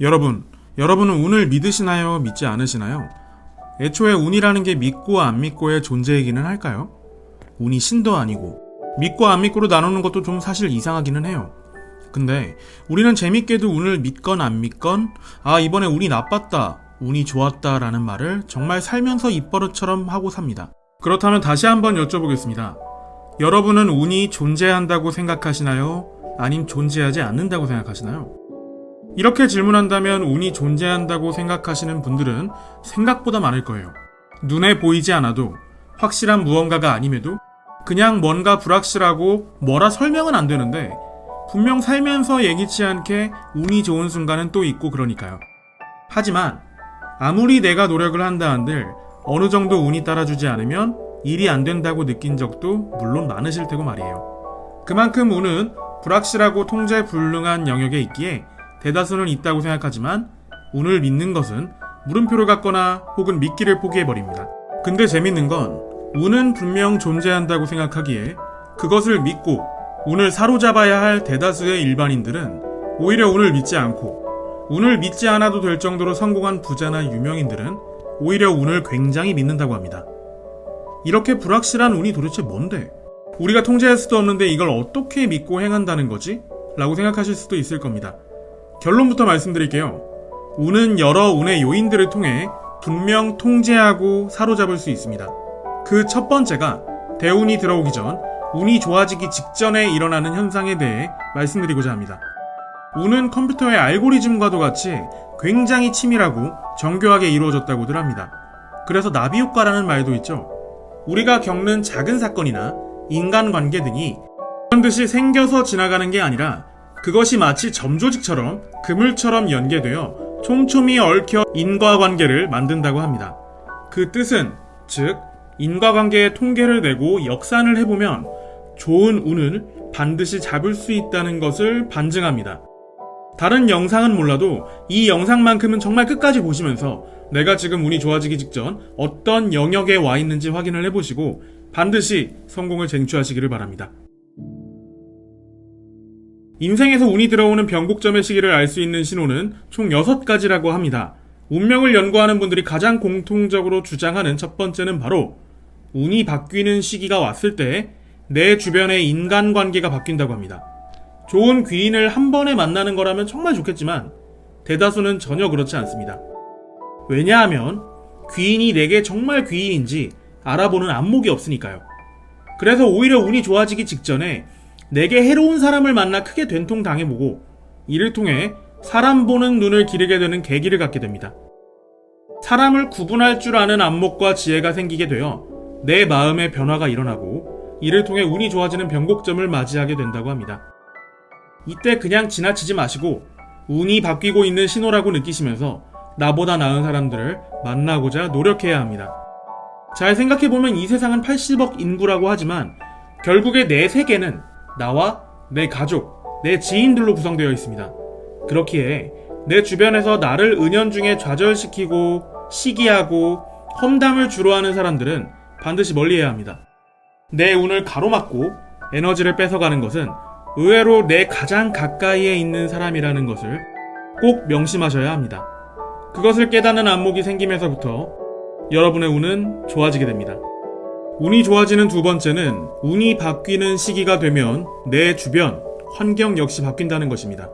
여러분은 운을 믿으시나요? 믿지 않으시나요? 애초에 운이라는 게 믿고 안 믿고의 존재이기는 할까요? 운이 신도 아니고 믿고 안 믿고로 나누는 것도 좀 사실 이상하기는 해요. 근데 우리는 재밌게도 운을 믿건 안 믿건 이번에 운이 나빴다, 운이 좋았다 라는 말을 정말 살면서 입버릇처럼 하고 삽니다. 그렇다면 다시 한번 여쭤보겠습니다. 여러분은 운이 존재한다고 생각하시나요? 아님 존재하지 않는다고 생각하시나요? 이렇게 질문한다면 운이 존재한다고 생각하시는 분들은 생각보다 많을 거예요. 눈에 보이지 않아도 확실한 무언가가 아님에도 그냥 뭔가 불확실하고 뭐라 설명은 안 되는데 분명 살면서 예기치 않게 운이 좋은 순간은 또 있고 그러니까요. 하지만 아무리 내가 노력을 한다 한들 어느 정도 운이 따라주지 않으면 일이 안 된다고 느낀 적도 물론 많으실 테고 말이에요. 그만큼 운은 불확실하고 통제 불능한 영역에 있기에 대다수는 있다고 생각하지만 운을 믿는 것은 물음표를 갖거나 혹은 믿기를 포기해버립니다. 근데 재밌는 건 운은 분명 존재한다고 생각하기에 그것을 믿고 운을 사로잡아야 할 대다수의 일반인들은 오히려 운을 믿지 않고 운을 믿지 않아도 될 정도로 성공한 부자나 유명인들은 오히려 운을 굉장히 믿는다고 합니다. 이렇게 불확실한 운이 도대체 뭔데? 우리가 통제할 수도 없는데 이걸 어떻게 믿고 행한다는 거지? 라고 생각하실 수도 있을 겁니다. 결론부터 말씀드릴게요. 운은 여러 운의 요인들을 통해 분명 통제하고 사로잡을 수 있습니다. 그 첫 번째가 대운이 들어오기 전 운이 좋아지기 직전에 일어나는 현상에 대해 말씀드리고자 합니다. 운은 컴퓨터의 알고리즘과도 같이 굉장히 치밀하고 정교하게 이루어졌다고들 합니다. 그래서 나비효과라는 말도 있죠. 우리가 겪는 작은 사건이나 인간관계 등이 그런 듯이 생겨서 지나가는 게 아니라 그것이 마치 점조직처럼 그물처럼 연계되어 촘촘히 얽혀 인과관계를 만든다고 합니다. 그 뜻은 즉 인과관계의 통계를 내고 역산을 해보면 좋은 운을 반드시 잡을 수 있다는 것을 반증합니다. 다른 영상은 몰라도 이 영상만큼은 정말 끝까지 보시면서 내가 지금 운이 좋아지기 직전 어떤 영역에 와 있는지 확인을 해보시고 반드시 성공을 쟁취하시기를 바랍니다. 인생에서 운이 들어오는 변곡점의 시기를 알 수 있는 신호는 총 6가지라고 합니다. 운명을 연구하는 분들이 가장 공통적으로 주장하는 첫 번째는 바로 운이 바뀌는 시기가 왔을 때 내 주변의 인간관계가 바뀐다고 합니다. 좋은 귀인을 한 번에 만나는 거라면 정말 좋겠지만 대다수는 전혀 그렇지 않습니다. 왜냐하면 귀인이 내게 정말 귀인인지 알아보는 안목이 없으니까요. 그래서 오히려 운이 좋아지기 직전에 내게 해로운 사람을 만나 크게 된통 당해보고 이를 통해 사람 보는 눈을 기르게 되는 계기를 갖게 됩니다. 사람을 구분할 줄 아는 안목과 지혜가 생기게 되어 내 마음의 변화가 일어나고 이를 통해 운이 좋아지는 변곡점을 맞이하게 된다고 합니다. 이때 그냥 지나치지 마시고 운이 바뀌고 있는 신호라고 느끼시면서 나보다 나은 사람들을 만나고자 노력해야 합니다. 잘 생각해보면 이 세상은 80억 인구라고 하지만 결국에 내 세계는 나와 내 가족, 내 지인들로 구성되어 있습니다. 그렇기에 내 주변에서 나를 은연중에 좌절시키고 시기하고 험담을 주로 하는 사람들은 반드시 멀리해야 합니다. 내 운을 가로막고 에너지를 뺏어가는 것은 의외로 내 가장 가까이에 있는 사람이라는 것을 꼭 명심하셔야 합니다. 그것을 깨닫는 안목이 생기면서부터 여러분의 운은 좋아지게 됩니다. 운이 좋아지는 두 번째는 운이 바뀌는 시기가 되면 내 주변, 환경 역시 바뀐다는 것입니다.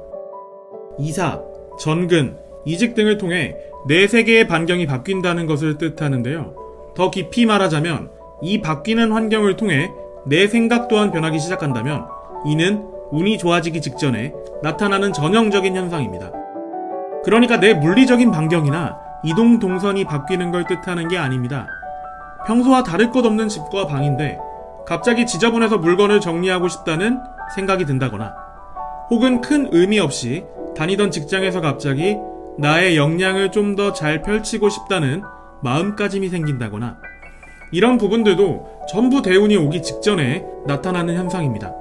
이사, 전근, 이직 등을 통해 내 세계의 반경이 바뀐다는 것을 뜻하는데요. 더 깊이 말하자면 이 바뀌는 환경을 통해 내 생각 또한 변하기 시작한다면 이는 운이 좋아지기 직전에 나타나는 전형적인 현상입니다. 그러니까 내 물리적인 반경이나 이동 동선이 바뀌는 걸 뜻하는 게 아닙니다. 평소와 다를 것 없는 집과 방인데 갑자기 지저분해서 물건을 정리하고 싶다는 생각이 든다거나 혹은 큰 의미 없이 다니던 직장에서 갑자기 나의 역량을 좀 더 잘 펼치고 싶다는 마음가짐이 생긴다거나 이런 부분들도 전부 대운이 오기 직전에 나타나는 현상입니다.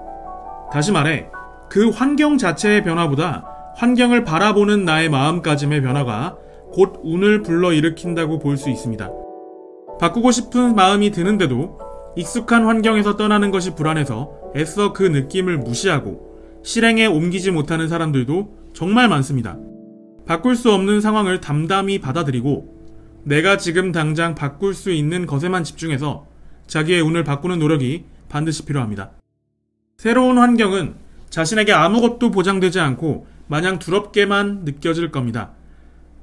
다시 말해 그 환경 자체의 변화보다 환경을 바라보는 나의 마음가짐의 변화가 곧 운을 불러일으킨다고 볼 수 있습니다. 바꾸고 싶은 마음이 드는데도 익숙한 환경에서 떠나는 것이 불안해서 애써 그 느낌을 무시하고 실행에 옮기지 못하는 사람들도 정말 많습니다. 바꿀 수 없는 상황을 담담히 받아들이고 내가 지금 당장 바꿀 수 있는 것에만 집중해서 자기의 운을 바꾸는 노력이 반드시 필요합니다. 새로운 환경은 자신에게 아무것도 보장되지 않고 마냥 두렵게만 느껴질 겁니다.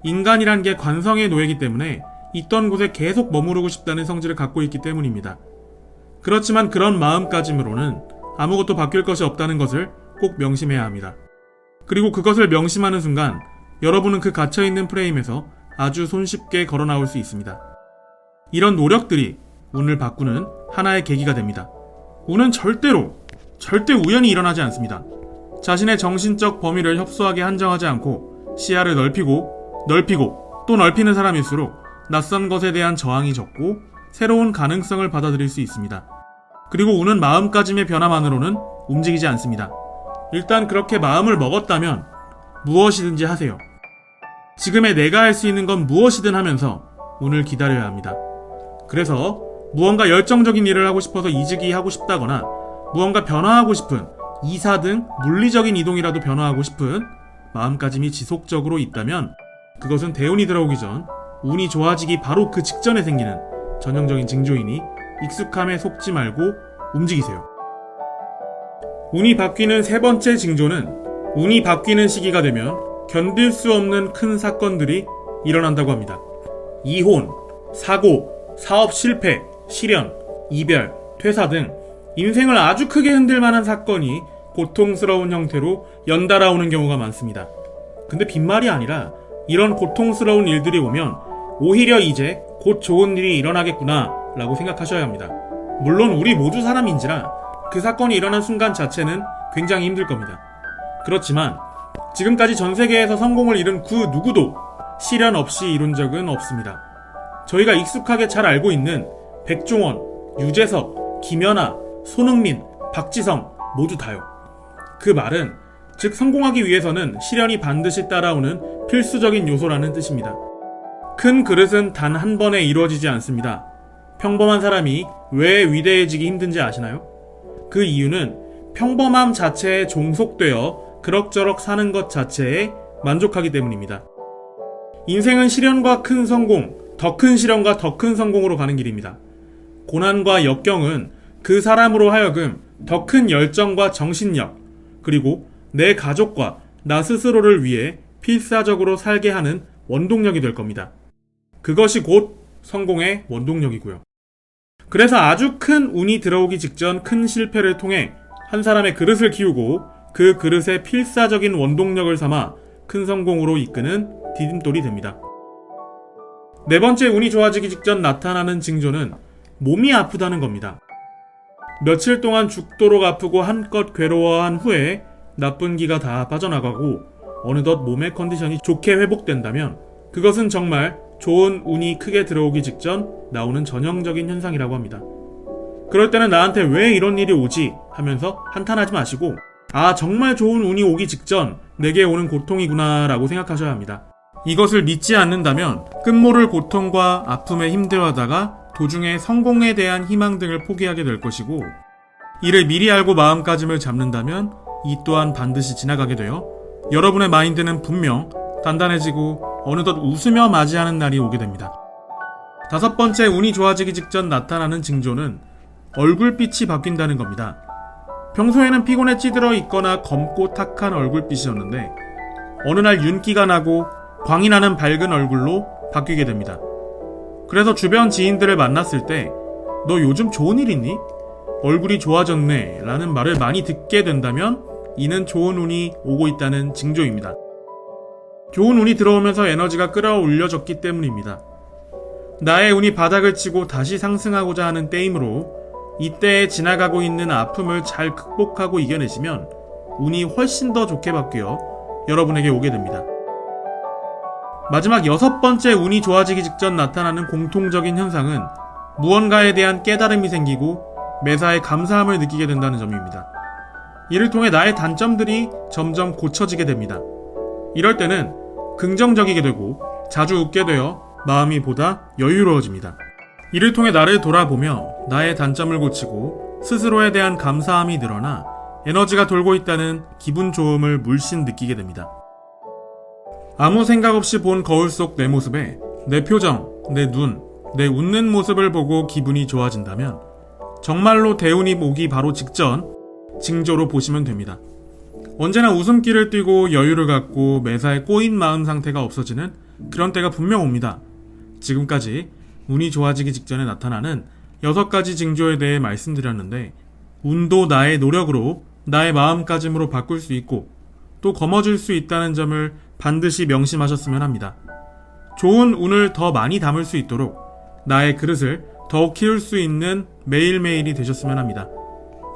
인간이란 게 관성의 노예이기 때문에 있던 곳에 계속 머무르고 싶다는 성질을 갖고 있기 때문입니다. 그렇지만 그런 마음가짐으로는 아무것도 바뀔 것이 없다는 것을 꼭 명심해야 합니다. 그리고 그것을 명심하는 순간 여러분은 그 갇혀있는 프레임에서 아주 손쉽게 걸어 나올 수 있습니다. 이런 노력들이 운을 바꾸는 하나의 계기가 됩니다. 운은 절대 우연히 일어나지 않습니다. 자신의 정신적 범위를 협소하게 한정하지 않고 시야를 넓히고 또 넓히는 사람일수록 낯선 것에 대한 저항이 적고 새로운 가능성을 받아들일 수 있습니다. 그리고 운은 마음가짐의 변화만으로는 움직이지 않습니다. 일단 그렇게 마음을 먹었다면 무엇이든지 하세요. 지금의 내가 할 수 있는 건 무엇이든 하면서 운을 기다려야 합니다. 그래서 무언가 열정적인 일을 하고 싶어서 이직이 하고 싶다거나 무언가 변화하고 싶은 이사 등 물리적인 이동이라도 변화하고 싶은 마음가짐이 지속적으로 있다면 그것은 대운이 들어오기 전 운이 좋아지기 바로 그 직전에 생기는 전형적인 징조이니 익숙함에 속지 말고 움직이세요. 운이 바뀌는 세 번째 징조는 운이 바뀌는 시기가 되면 견딜 수 없는 큰 사건들이 일어난다고 합니다. 이혼, 사고, 사업 실패, 실연, 이별, 퇴사 등 인생을 아주 크게 흔들 만한 사건이 고통스러운 형태로 연달아 오는 경우가 많습니다. 근데 빈말이 아니라 이런 고통스러운 일들이 오면 오히려 이제 곧 좋은 일이 일어나겠구나 라고 생각하셔야 합니다. 물론 우리 모두 사람인지라 그 사건이 일어난 순간 자체는 굉장히 힘들 겁니다. 그렇지만 지금까지 전 세계에서 성공을 이룬 그 누구도 시련 없이 이룬 적은 없습니다. 저희가 익숙하게 잘 알고 있는 백종원, 유재석, 김연아, 손흥민, 박지성 모두 다요. 그 말은 즉 성공하기 위해서는 시련이 반드시 따라오는 필수적인 요소라는 뜻입니다. 큰 그릇은 단 한 번에 이루어지지 않습니다. 평범한 사람이 왜 위대해지기 힘든지 아시나요? 그 이유는 평범함 자체에 종속되어 그럭저럭 사는 것 자체에 만족하기 때문입니다. 인생은 시련과 큰 성공, 더 큰 시련과 더 큰 성공으로 가는 길입니다. 고난과 역경은 그 사람으로 하여금 더 큰 열정과 정신력, 그리고 내 가족과 나 스스로를 위해 필사적으로 살게 하는 원동력이 될 겁니다. 그것이 곧 성공의 원동력이고요. 그래서 아주 큰 운이 들어오기 직전 큰 실패를 통해 한 사람의 그릇을 키우고 그 그릇의 필사적인 원동력을 삼아 큰 성공으로 이끄는 디딤돌이 됩니다. 네 번째, 운이 좋아지기 직전 나타나는 징조는 몸이 아프다는 겁니다. 며칠 동안 죽도록 아프고 한껏 괴로워한 후에 나쁜 기가 다 빠져나가고 어느덧 몸의 컨디션이 좋게 회복된다면 그것은 정말 좋은 운이 크게 들어오기 직전 나오는 전형적인 현상이라고 합니다. 그럴 때는 나한테 왜 이런 일이 오지? 하면서 한탄하지 마시고 정말 좋은 운이 오기 직전 내게 오는 고통이구나 라고 생각하셔야 합니다. 이것을 믿지 않는다면 끝모를 고통과 아픔에 힘들어하다가 도중에 성공에 대한 희망 등을 포기하게 될 것이고 이를 미리 알고 마음가짐을 잡는다면 이 또한 반드시 지나가게 되어 여러분의 마인드는 분명 단단해지고 어느덧 웃으며 맞이하는 날이 오게 됩니다. 다섯 번째, 운이 좋아지기 직전 나타나는 징조는 얼굴빛이 바뀐다는 겁니다. 평소에는 피곤에 찌들어 있거나 검고 탁한 얼굴빛이었는데 어느 날 윤기가 나고 광이 나는 밝은 얼굴로 바뀌게 됩니다. 그래서 주변 지인들을 만났을 때 너 요즘 좋은 일 있니? 얼굴이 좋아졌네 라는 말을 많이 듣게 된다면 이는 좋은 운이 오고 있다는 징조입니다. 좋은 운이 들어오면서 에너지가 끌어올려졌기 때문입니다. 나의 운이 바닥을 치고 다시 상승하고자 하는 때이므로 이때에 지나가고 있는 아픔을 잘 극복하고 이겨내시면 운이 훨씬 더 좋게 바뀌어 여러분에게 오게 됩니다. 마지막 여섯 번째, 운이 좋아지기 직전 나타나는 공통적인 현상은 무언가에 대한 깨달음이 생기고 매사에 감사함을 느끼게 된다는 점입니다. 이를 통해 나의 단점들이 점점 고쳐지게 됩니다. 이럴 때는 긍정적이게 되고 자주 웃게 되어 마음이 보다 여유로워집니다. 이를 통해 나를 돌아보며 나의 단점을 고치고 스스로에 대한 감사함이 늘어나 에너지가 돌고 있다는 기분 좋음을 물씬 느끼게 됩니다. 아무 생각 없이 본 거울 속 내 모습에 내 표정, 내 눈, 내 웃는 모습을 보고 기분이 좋아진다면 정말로 대운이 오기 바로 직전 징조로 보시면 됩니다. 언제나 웃음기를 띠고 여유를 갖고 매사에 꼬인 마음 상태가 없어지는 그런 때가 분명 옵니다. 지금까지 운이 좋아지기 직전에 나타나는 6가지 징조에 대해 말씀드렸는데 운도 나의 노력으로 나의 마음가짐으로 바꿀 수 있고 또 거머쥘 수 있다는 점을 반드시 명심하셨으면 합니다. 좋은 운을 더 많이 담을 수 있도록 나의 그릇을 더욱 키울 수 있는 매일매일이 되셨으면 합니다.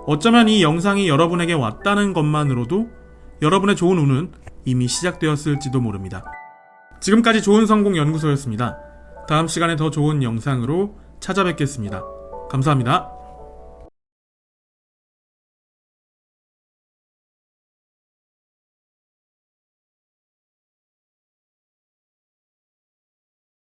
어쩌면 이 영상이 여러분에게 왔다는 것만으로도 여러분의 좋은 운은 이미 시작되었을지도 모릅니다. 지금까지 좋은 성공 연구소였습니다. 다음 시간에 더 좋은 영상으로 찾아뵙겠습니다. 감사합니다.